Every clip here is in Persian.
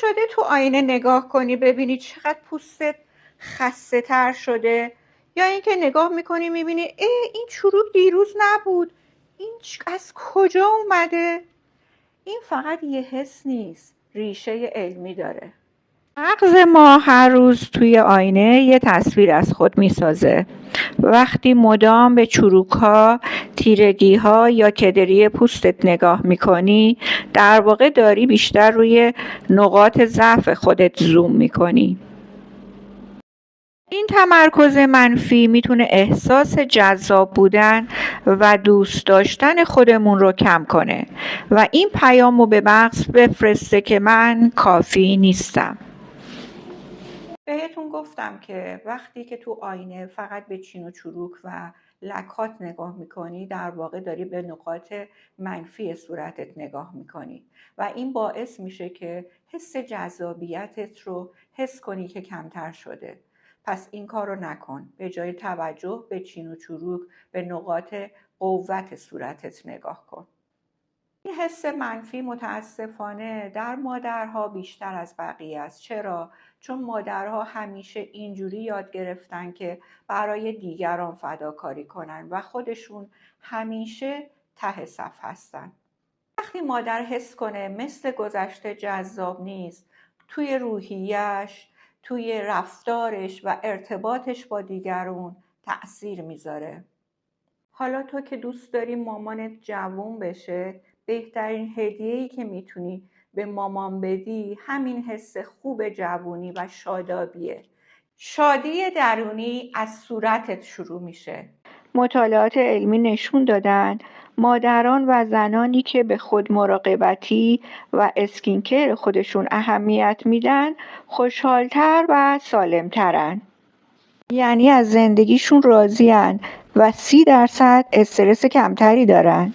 شده تو آینه نگاه کنی ببینی چقدر پوستت خسته تر شده، یا اینکه نگاه میکنی میبینی این چروک دیروز نبود، این از کجا اومده؟ این فقط یه حس نیست، ریشه علمی داره. مغز ما هر روز توی آینه یه تصویر از خود میسازه. وقتی مدام به چروک‌ها، تیرگی‌ها یا کدری پوستت نگاه میکنی، در واقع داری بیشتر روی نقاط ضعف خودت زوم میکنی. این تمرکز منفی میتونه احساس جذاب بودن و دوست داشتن خودمون رو کم کنه و این پیامو به مغز بفرسته که من کافی نیستم. بهتون گفتم که وقتی که تو آینه فقط به چین و چروک و لکات نگاه میکنی، در واقع داری به نقاط منفی صورتت نگاه میکنی و این باعث میشه که حس جذابیتت رو حس کنی که کمتر شده. پس این کار رو نکن. به جای توجه به چین و چروک به نقاط قوت صورتت نگاه کن. این حس منفی متاسفانه در مادرها بیشتر از بقیه است. چرا؟ چون مادرها همیشه اینجوری یاد گرفتن که برای دیگران فداکاری کنن و خودشون همیشه ته صف هستن. وقتی مادر حس کنه مثل گذشته جذاب نیست، توی روحیش، توی رفتارش و ارتباطش با دیگرون تأثیر میذاره. حالا تو که دوست داری مامانت جوون بشه، بهترین هدیه‌ای که میتونی به مامان بدی همین حس خوب جوونی و شادابیه. شادی درونی از صورتت شروع میشه. مطالعات علمی نشون دادن مادران و زنانی که به خود مراقبتی و اسکینکر خودشون اهمیت میدن خوشحالتر و سالمترن. یعنی از زندگیشون راضین و 30% استرس کمتری دارن.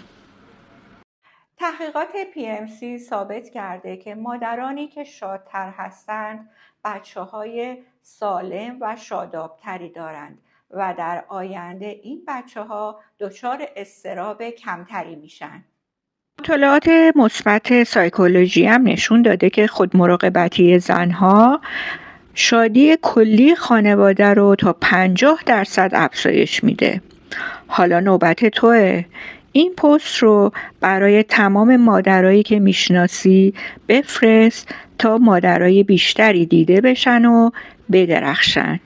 تحقیقات PMC ثابت کرده که مادرانی که شادتر هستند بچه‌های سالم و شادابتری دارند و در آینده این بچه‌ها دچار اضطراب کمتری میشن. مطالعات مثبت سایکولوژی هم نشون داده که خودمراقبتی زنها شادی کلی خانواده رو تا 50% افزایش میده. حالا نوبت توئه. این پست رو برای تمام مادرایی که میشناسی بفرست تا مادرای بیشتری دیده بشن و بدرخشن.